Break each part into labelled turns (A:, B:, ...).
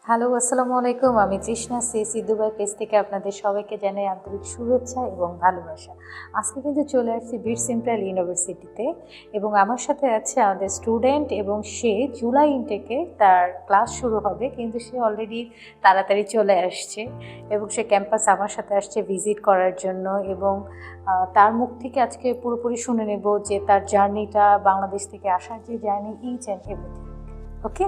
A: Hello, আসসালামু আলাইকুম। আমি তৃষ্ণা সিএসি দুবাই পেজ থেকে আপনাদের সবাইকে জানাই আন্তরিক শুভেচ্ছা এবং ভালোবাসা। আজকে কিন্তু চলে আসছি বিট সেন্ট্রাল ইউনিভার্সিটিতে এবং আমার সাথে আছে আমাদের স্টুডেন্ট এবং সে জুলাই ইনটেকে তার ক্লাস শুরু হবে, কিন্তু সে অলরেডি তাড়াতাড়ি চলে আসছে এবং সে ক্যাম্পাস আমার সাথে আসছে ভিজিট করার জন্য এবং তার মুখ থেকে আজকে পুরোপুরি শুনে নেব যে তার জার্নিটা, বাংলাদেশ থেকে আসার যে জার্নি, ইচ অ্যান্ড এভরিথিং। ওকে,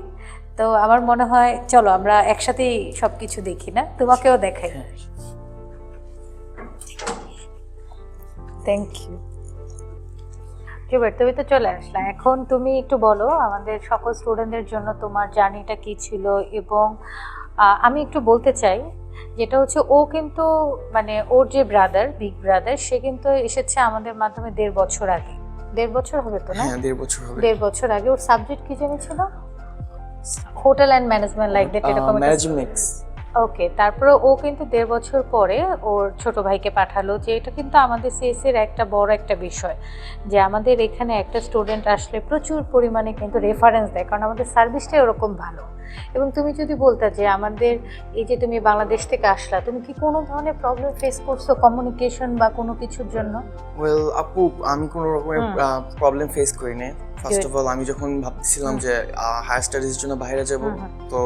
A: তো আমার মনে হয় চলো আমরা একসাথেই সবকিছু দেখি, না তোমাকেও দেখাই। Thank you. জুবাইর, তুমি তো চলে আসলা, এখন তুমি একটু বলো আমাদের সকল স্টুডেন্টদের জন্য তোমার জার্নিটা কি ছিল। এবং আমি একটু বলতে চাই যেটা হচ্ছে, ও কিন্তু মানে ওর যে ব্রাদার, বিগ ব্রাদার, সে কিন্তু এসেছে আমাদের মাধ্যমে 1.5 বছর আগে। 1.5 বছর হবে তো, না?
B: হ্যাঁ, 1.5 বছর হবে।
A: 1.5 বছর আগে ওর সাবজেক্ট কি জেনেছিল? Hotel and management, like that, এরকম
B: ম্যানেজমেন্টস।
A: ওকে, তারপরে ও কিন্তু 1.5 বছর পরে ওর ছোট ভাইকে পাঠালো, যে এটা কিন্তু আমাদের সিএসসির একটা বড় একটা বিষয়, যে আমাদের এখানে একটা স্টুডেন্ট আসলে প্রচুর পরিমাণে কিন্তু রেফারেন্স দেয়, কারণ আমাদের সার্ভিসটাই ওরকম ভালো। এবং তুমি যদি বলতে যে আমাদের এই যে তুমি বাংলাদেশ থেকে আসলা, তুমি কি কোনো ধরনের প্রবলেম ফেস করছো কমিউনিকেশন বা কোনো কিছুর জন্য?
B: ওয়েল আপু, আমি কোনো রকমের প্রবলেম ফেস করি না। ফার্স্ট অফ অল, আমি যখন ভাবছিলাম যে হায়ার স্টাডিজের জন্য বাইরে যাব, তো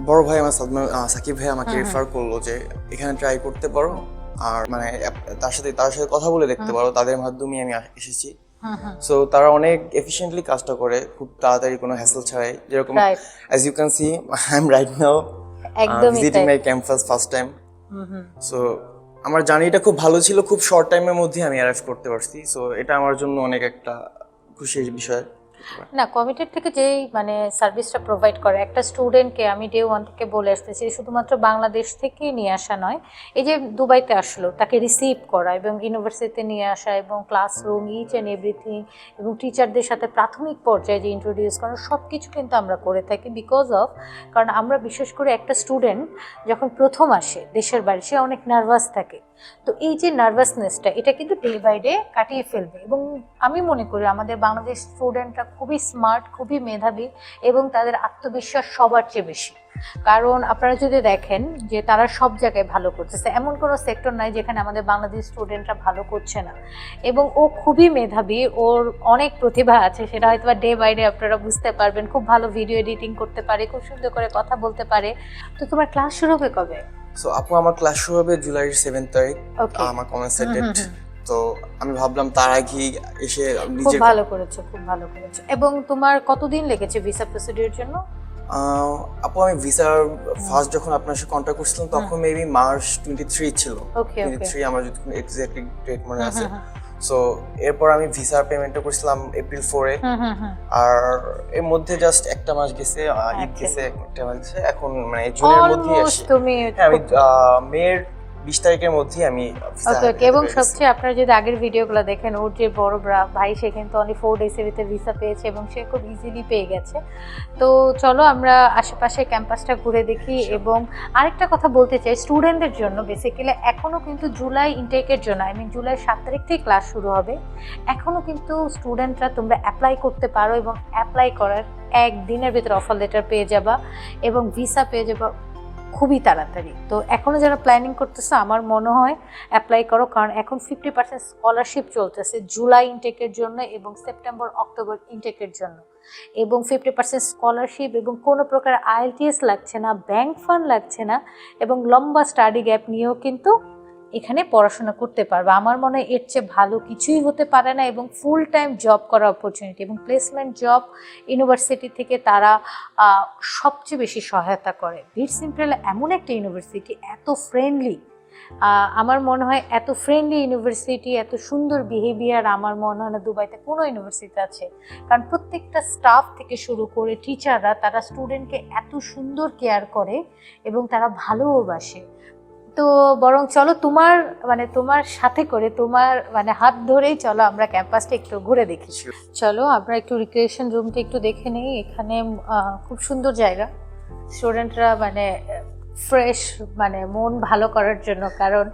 B: বড় ভাই আমার সাকিব ভাই আমাকে রেফার করলো যে এখানে ট্রাই করতে পারো, আর মানে তার সাথে কথা বলে দেখতে পারো। তাদের মাধ্যমে আমি এসেছি। সো তারা অনেক এফিশিয়েন্টলি কাজটা করে, খুব তাড়াতাড়ি, কোনো হ্যাসেল ছাড়াই। যেরকম as you can see, I am right now visiting my campus first time. So আমার জার্নিটা খুব ভালো ছিল, খুব শর্ট টাইমের মধ্যে আমি অ্যারাইভ করতে পারছি। সো এটা আমার জন্য অনেক একটা খুশির বিষয়।
A: না, কমিটেড থেকে যেই মানে সার্ভিসটা প্রোভাইড করে একটা স্টুডেন্টকে, আমি ডে 1 থেকে বলে আসতেছি, শুধুমাত্র বাংলাদেশ থেকে নিয়ে আসা নয়, এই যে দুবাইতে আসলো তাকে রিসিভ করা এবং ইউনিভার্সিটিতে নিয়ে আসা এবং ক্লাসরুম, ইচ অ্যান্ড এভরিথিং, এবং টিচারদের সাথে প্রাথমিক পর্যায়ে যে ইন্ট্রোডিউস করা, সব কিছু কিন্তু আমরা করে থাকি। বিকজ অফ, কারণ আমরা বিশেষ করে একটা স্টুডেন্ট যখন প্রথম আসে দেশের বাইরে, সে অনেক নার্ভাস থাকে। তো এই যে নার্ভাসনেসটা, এটা কিন্তু ডে বাই ডে কাটিয়ে ফেলবে। এবং আমি মনে করি আমাদের বাংলাদেশ স্টুডেন্টরা খুবই স্মার্ট, খুবই মেধাবী এবং তাদের আত্মবিশ্বাস সবার চেয়ে বেশি। কারণ আপনারা যদি দেখেন যে তারা সব জায়গায় ভালো করতেছে, এমন কোনো সেক্টর নাই যেখানে আমাদের বাংলাদেশ স্টুডেন্টরা ভালো করছে না। এবং ও খুবই মেধাবী, ওর অনেক প্রতিভা আছে, সেটা হয়তো ডে বাই ডে আপনারা বুঝতে পারবেন। খুব ভালো ভিডিও এডিটিং করতে পারে, খুব সুন্দর করে কথা বলতে পারে। তো তোমার ক্লাস শুরু হবে কবে?
B: সো আপু, আমার ক্লাস শুরু হবে জুলাইয়ের 7 তারিখ, আমার কমেন্সের ডেট। তো আমি ভাবলাম তার আগে এসে
A: খুব ভালো করেছো, খুব ভালো করেছো। এবং তোমার কতদিন লেগেছে ভিসা প্রসিডিউর জন্য?
B: আপু, আমি ভিসার ফার্স্ট যখন আপনার সাথে কন্ট্যাক্ট করছিলাম, তখন মেবি মার্চ 23 ছিল। 23 আমার যদি এক্স্যাক্টলি ডেট মনে আছে। সো এরপর আমি ভিসার পেমেন্টটা করেছিলাম এপ্রিল 4-এ। আর এর মধ্যে জাস্ট একটা মাস গেছে, ঈদ গেছে, একটা মাস গেছে, এখন মানে জুনের মধ্যেই আসি। আমি মের 20 তারিখের মধ্যেই আমি
A: ওকে। এবং সবচেয়ে আপনারা যদি আগের ভিডিওগুলো দেখেন, ওর যে বড় ভাই, সে কিন্তু অনলি 4 ডেজের ভিতরে ভিসা পেয়েছে এবং সে খুব ইজিলি পেয়ে গেছে। তো চলো আমরা আশেপাশে ক্যাম্পাসটা ঘুরে দেখি। এবং আরেকটা কথা বলতে চাই স্টুডেন্টদের জন্য, বেসিক্যালি এখনও কিন্তু জুলাই ইনটেকের জন্য, আই মিন জুলাই 7 তারিখ থেকে ক্লাস শুরু হবে। এখনও কিন্তু স্টুডেন্টরা তোমরা অ্যাপ্লাই করতে পারো এবং অ্যাপ্লাই করার একদিনের ভিতরে অফার লেটার পেয়ে যাবা এবং ভিসা পেয়ে যাবা খুবই তাড়াতাড়ি। তো এখনও যারা প্ল্যানিং করতেছে, আমার মনে হয় অ্যাপ্লাই করো, কারণ এখন 50% স্কলারশিপ চলতেছে জুলাই ইনটেকের জন্য এবং সেপ্টেম্বর অক্টোবর ইনটেকের জন্য। এবং 50% স্কলারশিপ এবং কোনো প্রকার আইএলটিএস লাগছে না, ব্যাংক ফান্ড লাগছে না, এবং লম্বা স্টাডি গ্যাপ নিয়েও কিন্তু এখানে পড়াশোনা করতে পারবে। আমার মনে হয় এর চেয়ে ভালো কিছুই হতে পারে না। এবং ফুল টাইম জব করার অপরচুনিটি এবং প্লেসমেন্ট জব ইউনিভার্সিটি থেকে তারা সবচেয়ে বেশি সহায়তা করে। বিট সেন্ট্রাল এমন একটা ইউনিভার্সিটি, এত ফ্রেন্ডলি, আমার মনে হয় এত ফ্রেন্ডলি ইউনিভার্সিটি, এত সুন্দর বিহেভিয়ার আমার মনে হয় না দুবাইতে কোনো ইউনিভার্সিটি আছে। কারণ প্রত্যেকটা স্টাফ থেকে শুরু করে টিচাররা, তারা স্টুডেন্টকে এত সুন্দর কেয়ার করে এবং তারা ভালোবাসে। তো বরং চলো তোমার সাথে করে, তোমার মানে হাত ধরেই চলো আমরা ক্যাম্পাসটা একটু ঘুরে দেখি। চলো আমরা একটু রিক্রিয়েশন রুমটা একটু দেখে নিই। এখানে খুব সুন্দর জায়গা, স্টুডেন্টরা মানে ফ্রেশ, মানে মন ভালো করার জন্য, কারণ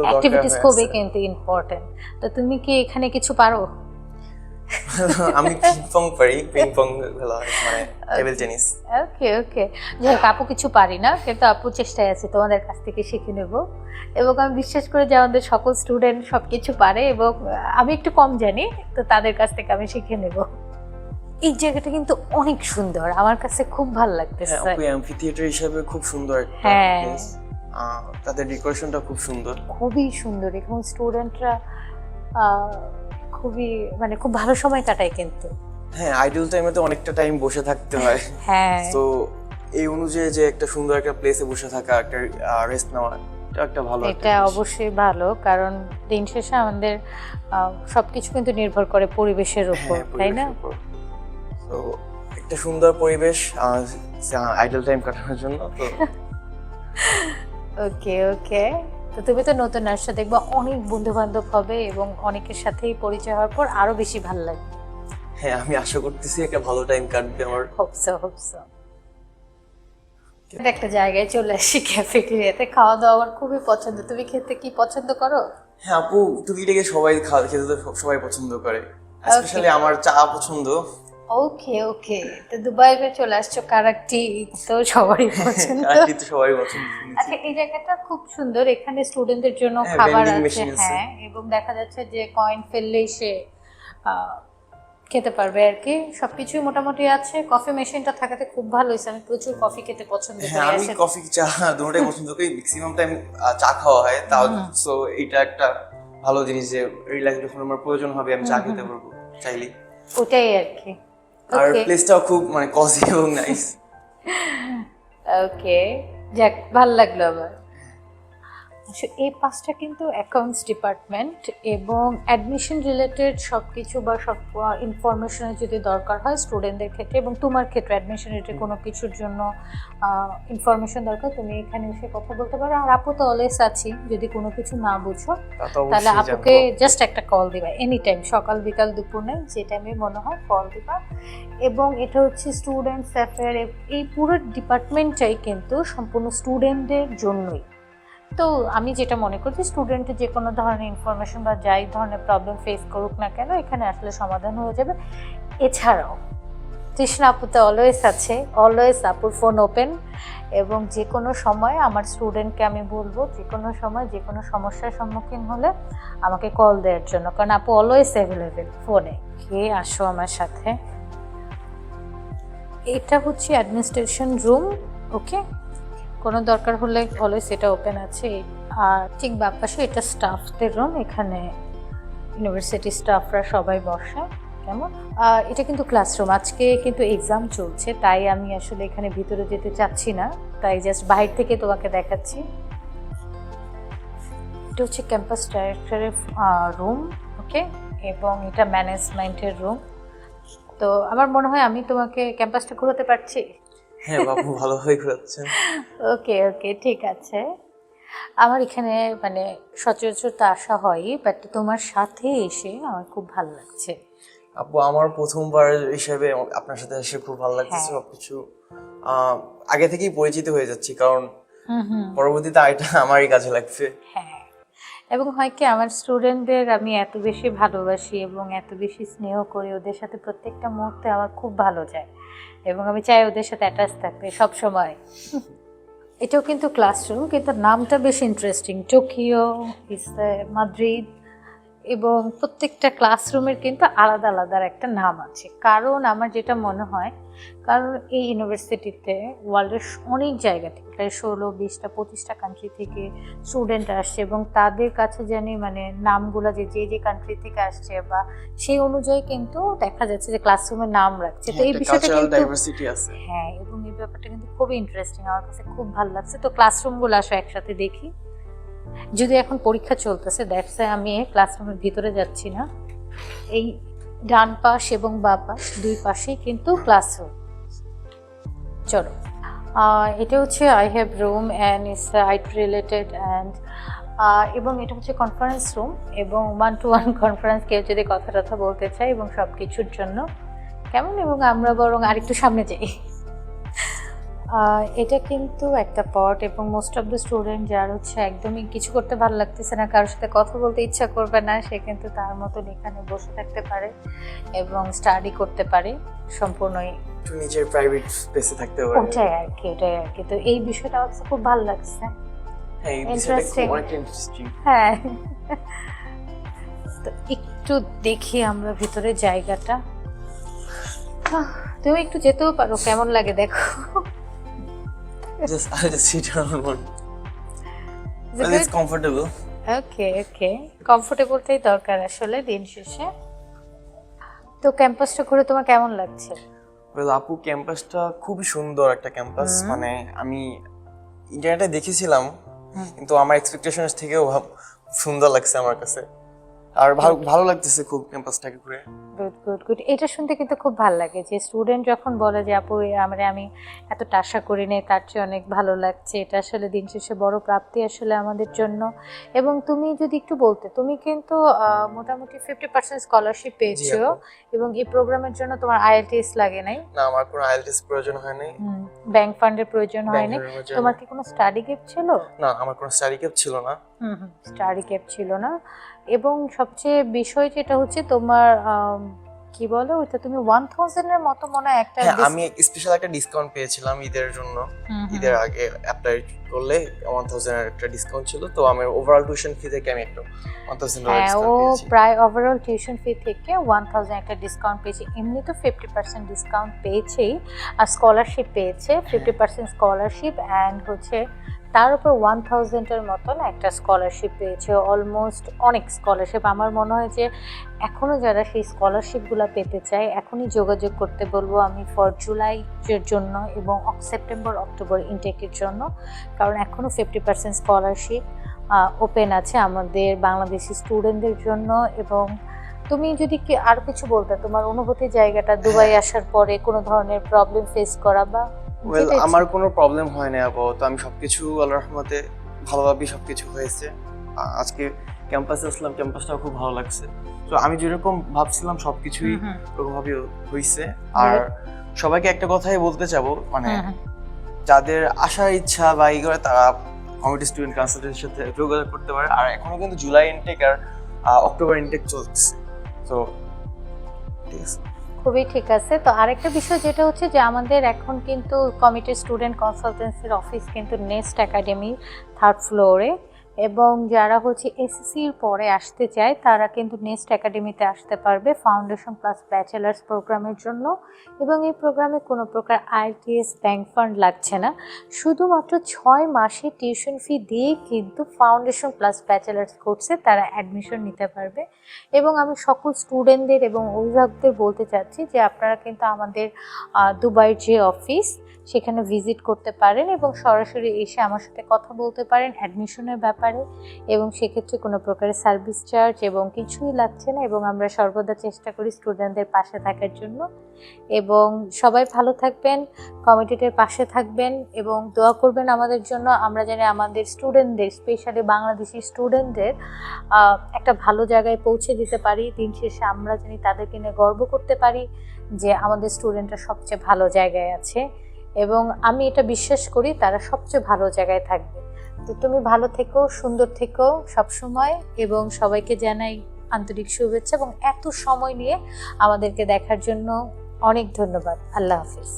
A: অ্যাক্টিভিটিস খুবই কিন্তু ইম্পর্টেন্ট। তো তুমি কি এখানে কিছু পারো?
B: আমি পিং পং পারি, পিং পং খেলা, মানে টেবিল টেনিস।
A: ওকে ওকে, যাই হোক আপু কিছু পারি না, কিন্তু আপু চেষ্টায় আছে তোমাদের কাছ থেকে শিখে নেব। এবং আমি বিশ্বাস করি যে আমাদের সকল স্টুডেন্ট সব কিছু পারে, এবং আমি একটু কম জানি, তো তাদের কাছ থেকে আমি শিখে নেব। এই জায়গাটা কিন্তু অনেক সুন্দর, আমার কাছে খুব ভালো লাগতেছে।
B: হ্যাঁ আপু, অ্যাম্ফি থিয়েটার হিসেবে খুব সুন্দর একটা
A: হ্যাঁ।
B: প্লেস। তাদের ডেকোরেশনটা খুব সুন্দর,
A: খুবই সুন্দর, এবং স্টুডেন্টরা খুবই মানে খুব ভালো সময় কাটায় কিন্তু।
B: হ্যাঁ আইডল টাইমে তো অনেকটা টাইম বসে থাকতে হয়।
A: হ্যাঁ,
B: তো এই অনুযায়ী যে একটা সুন্দর একটা প্লেসে বসে থাকা, একটা রেস্ট নেওয়া, এটা একটা ভালো একটা
A: এটা
B: জিনিস।
A: অবশ্যই ভালো, কারণ দিন শেষে আমাদের সবকিছু কিন্তু নির্ভর করে পরিবেশের উপর,
B: হ্যাঁ,
A: তাই না?
B: তো একটা সুন্দর পরিবেশ আইডল টাইম কাটানোর জন্য। তো
A: ওকে ওকে, তো তুমি তো নতুন আসছো, দেখবা অনেক বন্ধু বান্ধব হবে এবং অনেকের সাথেই পরিচয় হওয়ার পর আরো বেশি ভালো লাগবে।
B: হ্যাঁ আমি আশা করতেছি একটা ভালো টাইম কাটবে আমার।
A: Hope so hope so. একটা জায়গায় চলে আসি, ক্যাফেটেরিয়াতে। খাওয়া দাওয়া আমার খুবই পছন্দ, তুমি খেতে কি পছন্দ করো?
B: হ্যাঁ আপু, টুকিটাকি সবাই খেতে তো সবাই পছন্দ করে, স্পেশালি আমার চা পছন্দ।
A: ওকে ওকে, তো দুবাইতে চলে আসছো, কারাকটি তো সবারই পছন্দ।
B: কারাকটি তো সবাই পছন্দ।
A: আচ্ছা, এই জায়গাটা খুব সুন্দর, এখানে স্টুডেন্টদের জন্য
B: হ্যাঁ,
A: খাবার
B: vending
A: আছে।
B: machine আছে।
A: হ্যাঁ, এবং দেখা যাচ্ছে যে কয়েন ফেললেই সে খেতে পারবে আর কি, সবকিছুই মোটামুটি আছে। কফি মেশিনটা থাকাতে খুব ভালো হয়েছে, আমি প্রচুর কফি খেতে পছন্দ
B: হ্যাঁ
A: করি।
B: আমি কফি চা দুটোটাই পছন্দ করি, ম্যাক্সিমাম টাইম চা খাওয়া হয় তাও। সো এটা একটা ভালো জিনিস যে রিল্যাক্স যখন আমার প্রয়োজন হবে আমি চা খেতে পারবো চাইলে।
A: ওটাই আর কি।
B: আর প্লেসটাও খুব মানে কজি এবং নাইস।
A: ওকে, যাক ভালো লাগলো আমার। এই পাঁচটা কিন্তু অ্যাকাউন্টস ডিপার্টমেন্ট, এবং অ্যাডমিশন রিলেটেড সব কিছু বা সব ইনফরমেশনের যদি দরকার হয় স্টুডেন্টদের ক্ষেত্রে, এবং তোমার ক্ষেত্রে অ্যাডমিশন রিলেটেড কোনো কিছুর জন্য ইনফরমেশন দরকার, তুমি এখানে এসে কথা বলতে পারো। আর আপু তো অলওয়েজ আছি, যদি কোনো কিছু না বুঝো তাহলে আপুকে জাস্ট একটা কল দিবা, এনি টাইম, সকাল বিকাল দুপুর নেই, যে টাইমে মনে হয় কল দিবা। এবং এটা হচ্ছে স্টুডেন্টস অ্যাফেয়ার, এই পুরো ডিপার্টমেন্টটাই কিন্তু সম্পূর্ণ স্টুডেন্টদের জন্যই। তো আমি যেটা মনে করছি, স্টুডেন্টের যে কোনো ধরনের ইনফরমেশন বা যাই ধরনের প্রবলেম ফেস করুক না কেন, এখানে আসলে সমাধান হয়ে যাবে। এছাড়াও তৃষ্ণা আপু তো অলওয়েজ আছে, অলওয়েজ আপুর ফোন ওপেন, এবং যে কোনো সময় আমার স্টুডেন্টকে আমি বলবো যে কোনো সময় যে কোনো সমস্যার সম্মুখীন হলে আমাকে কল দেওয়ার জন্য, কারণ আপু অলওয়েজ অ্যাভেলেবেল ফোনে। কে আসো আমার সাথে। এটা হচ্ছে অ্যাডমিনিস্ট্রেশন রুম, ওকে, কোনো দরকার হলে অলওয়েজ এটা ওপেন আছে। আর ঠিক বাম পাশে এটা স্টাফদের রুম, এখানে ইউনিভার্সিটি স্টাফরা সবাই বসে। কেমন, এটা কিন্তু ক্লাসরুম, আজকে কিন্তু এক্সাম চলছে, তাই আমি আসলে এখানে ভিতরে যেতে চাচ্ছি না, তাই জাস্ট বাইরে থেকে তোমাকে দেখাচ্ছি। এটা হচ্ছে ক্যাম্পাস ডাইরেক্টরের রুম, ওকে, এবং এটা ম্যানেজমেন্টের রুম। তো আমার মনে হয় আমি তোমাকে ক্যাম্পাসটা ঘোরাতে পারছি।
B: হ্যাঁ বাবু, ভালোভাবে ঘোরাচ্ছেন।
A: ওকে ওকে, ঠিক আছে। আমার এখানে মানে সচরাচর তো আসা হয়ই, বাট তোমার সাথে এসে আমার খুব ভালো লাগছে।
B: আপু আমার প্রথমবার হিসেবে আপনার সাথে এসে খুব ভালো লাগছে। সবকিছু আগে থেকেই পরিচিত হয়ে যাচ্ছি, কারণ পরবর্তীতে এটা আমারই কাজে লাগবে।
A: হ্যাঁ, এবং হয় কি, আমার স্টুডেন্টদের আমি এত বেশি ভালোবাসি এবং এত বেশি স্নেহ করি, ওদের সাথে প্রত্যেকটা মুহূর্তে আমার খুব ভালো যায়, এবং আমি চাই ওদের সাথে অ্যাটাচ থাকতে সব সময়। এটাও কিন্তু ক্লাসরুম, কিন্তু নামটা বেশ ইন্টারেস্টিং, টোকিও, মাদ্রিদ, এবং প্রত্যেকটা ক্লাসরুমের কিন্তু আলাদা আলাদা একটা নাম আছে। কারণ আমার যেটা মনে হয়, কারণ এই ইউনিভার্সিটিতে ওয়ার্ল্ডের অনেক জায়গা থেকে, প্রায় 16-20টা 25টা কান্ট্রি থেকে স্টুডেন্ট আসছে, এবং তাদের কাছে জানি মানে নামগুলো যে যে যে কান্ট্রি থেকে আসছে বা সেই অনুযায়ী কিন্তু দেখা যাচ্ছে যে ক্লাসরুমের নাম রাখছে। তো এই বিষয়টা কিন্তু
B: ডাইভার্সিটি আছে।
A: হ্যাঁ, এবং এই ব্যাপারটা কিন্তু খুবই ইন্টারেস্টিং, আমার কাছে খুব ভালো লাগছে। তো ক্লাসরুমগুলো আসো একসাথে দেখি, যদি এখন পরীক্ষা চলতেছে, দ্যাটস আমি ক্লাসরুমের ভিতরে যাচ্ছি না। এই ডান পাশ এবং বাঁ পাশ দুই পাশেই কিন্তু ক্লাসরুম। চলো, এটা হচ্ছে I have room and it's IT related and, এবং এটা হচ্ছে কনফারেন্স রুম, এবং 1-to-1 কনফারেন্স কেউ যদি কথা টথা বলতে চায় এবং সব কিছুর জন্য। কেমন, এবং আমরা বরং আরেকটু সামনে যাই। এটা কিন্তু একটা পট এবং মোস্ট অফ দ্য স্টুডেন্ট যার হচ্ছে একদমই কিছু করতে ভালো লাগতেছে না, কারোর সাথে কথা বলতে ইচ্ছা করবে না, সে কিন্তু তার মতন এখানে বসে থাকতে পারে এবং স্টাডি করতে পারে সম্পূর্ণই।
B: একটু নিজের প্রাইভেট স্পেসে থাকতে পারে।
A: ওটাই আর কি। তো এই বিষয়টা আমার কাছে খুব ভালো লাগছে।
B: হ্যাঁ, এই বিষয়টা
A: Interesting.
B: খুব অনেক ইন্টারেস্টিং।
A: হ্যাঁ, তো একটু দেখি আমরা ভিতরে জায়গাটা। তুমি একটু যেতেও পারো, কেমন লাগে দেখো।
B: I'll just sit down on one. Well, it's comfortable.
A: ওকে, কমফোর্টেবলটাই দরকার আসলে দিন শেষে। তো ক্যাম্পাসটা ঘুরে তোমার কেমন লাগছে?
B: Well, আপু ক্যাম্পাসটা খুবই সুন্দর একটা ক্যাম্পাস। মানে আমি ইন্টারনেটে দেখেছিলাম, কিন্তু আমার এক্সপেকটেশনস থেকেও সুন্দর লাগছে আমার কাছে। আর ভালো লাগতেছে খুব ক্যাম্পাসটাকে ঘুরে।
A: গুড। এটা শুনতে কিন্তু খুব ভালো লাগে যে স্টুডেন্ট যখন বলে যে আপু আমি এতটা আশা করি নাই, তার চেয়ে অনেক ভালো লাগছে। এটা আসলে দিন শেষে বড় প্রাপ্তি আসলে আমাদের জন্য। এবং তুমি যদি একটু বলতে, তুমি কিন্তু মোটামুটি 50% স্কলারশিপ পেয়েছো এবং এই প্রোগ্রামের জন্য তোমার আইএলটিএস লাগে নাই?
B: না, আমার কোনো আইএলটিএস প্রয়োজন হয় নাই।
A: ব্যাংক ফান্ডের প্রয়োজন হয় নাই। তোমার কি কোনো স্টাডি গ্যাপ ছিল?
B: না, আমার কোনো স্টাডি গ্যাপ ছিল না।
A: স্টাডি গ্যাপ ছিল না। এবং সবচেয়ে বিষয় যেটা হচ্ছে তোমার কি বলে ওটা, তুমি 1000 এর মতো মনে হয় একটা,
B: আমি স্পেশাল একটা ডিসকাউন্ট পেয়েছিলাম ঈদের জন্য। ঈদের আগে অ্যাপ্লাই করলে 1000 এর একটা ডিসকাউন্ট ছিল, তো আমার ওভারঅল টিউশন ফি থেকে আমি একটু 1000 ডলার ডিসকাউন্ট পেয়েছি।
A: প্রায় ওভারঅল টিউশন ফি থেকে 1000 একটা ডিসকাউন্ট পেয়েছি। এমনি তো 50% ডিসকাউন্ট পেয়েছেই, আর স্কলারশিপ পেয়েছে 50% স্কলারশিপ, অ্যান্ড হচ্ছে তার উপর 1000 এর মতন একটা স্কলারশিপ পেয়েছে। অলমোস্ট অনেক স্কলারশিপ। আমার মনে হয় যে এখনও যারা সেই স্কলারশিপগুলো পেতে চায় এখনই যোগাযোগ করতে বলবো আমি ফর জুলাইয়ের জন্য এবং সেপ্টেম্বর অক্টোবর ইনটেকের জন্য, কারণ এখনও 50% স্কলারশিপ ওপেন আছে আমাদের বাংলাদেশি স্টুডেন্টদের জন্য। এবং তুমি যদি আর কিছু বলতে, তোমার অনুভূতির জায়গাটা দুবাই আসার পরে কোনো ধরনের প্রবলেম ফেস করা বা?
B: ওয়েল, আমার কোনো প্রবলেম হয় না আপাতত। আমি সবকিছু আল্লাহর রহমতে ভালোভাবেই সবকিছু হয়েছে। আজকে ক্যাম্পাসে আসলাম, ক্যাম্পাসটাও খুব ভালো লাগছে। তো আমি যেরকম ভাবছিলাম সবকিছুই ওরকমভাবে হয়েছে। আর সবাইকে একটা কথাই বলতে চাবো, মানে যাদের আসার ইচ্ছা বা এই করে তারা কমিউনিটি স্টুডেন্ট কাউন্সিলের সাথে যোগাযোগ করতে পারে। আর এখনো কিন্তু জুলাই ইনটেক আর অক্টোবর ইনটেক চলছে। তো ঠিক আছে,
A: খুবই ঠিক আছে। তো আরেকটা বিষয় যেটা হচ্ছে যে আমাদের এখন কিন্তু কমিটি স্টুডেন্ট কনসালটেন্সির অফিস কিন্তু নেস্ট একাডেমি 3rd ফ্লোরে, এবং যারা হচ্ছে এসএসসির পরে আসতে চায় তারা কিন্তু নেক্সট একাডেমিতে আসতে পারবে ফাউন্ডেশন প্লাস ব্যাচেলার্স প্রোগ্রামের জন্য। এবং এই প্রোগ্রামে কোনো প্রকার আইএলটিএস ব্যাংক ফান্ড লাগছে না, শুধুমাত্র 6 মাসে টিউশন ফি দিয়ে কিন্তু ফাউন্ডেশন প্লাস ব্যাচেলার্স কোর্সে তারা অ্যাডমিশন নিতে পারবে। এবং আমি সকল স্টুডেন্টদের এবং অভিভাবকদের বলতে চাচ্ছি যে আপনারা কিন্তু আমাদের দুবাইয়ের যে অফিস সেখানে ভিজিট করতে পারেন এবং সরাসরি এসে আমার সাথে কথা বলতে পারেন অ্যাডমিশনের ব্যাপারে। এবং সেক্ষেত্রে কোনো প্রকারের সার্ভিস চার্জ এবং কিছুই লাগছে না, এবং আমরা সর্বদা চেষ্টা করি স্টুডেন্টদের পাশে থাকার জন্য। এবং সবাই ভালো থাকবেন, কমিটির পাশে থাকবেন এবং দোয়া করবেন আমাদের জন্য। আমরা জানি আমাদের স্টুডেন্টদের, স্পেশালি বাংলাদেশি স্টুডেন্টদের একটা ভালো জায়গায় পৌঁছে দিতে পারি। দিন শেষে আমরা জানি তাদেরকে নিয়ে গর্ব করতে পারি যে আমাদের স্টুডেন্টরা সবচেয়ে ভালো জায়গায় আছে, এবং আমি এটা বিশ্বাস করি তারা সবচেয়ে ভালো জায়গায় থাকবে। তো তুমি ভালো থেকো, সুন্দর থেকো সবসময়, এবং সবাইকে জানাই আন্তরিক শুভেচ্ছা এবং এত সময় নিয়ে আমাদেরকে দেখার জন্য অনেক ধন্যবাদ। আল্লাহ হাফিজ।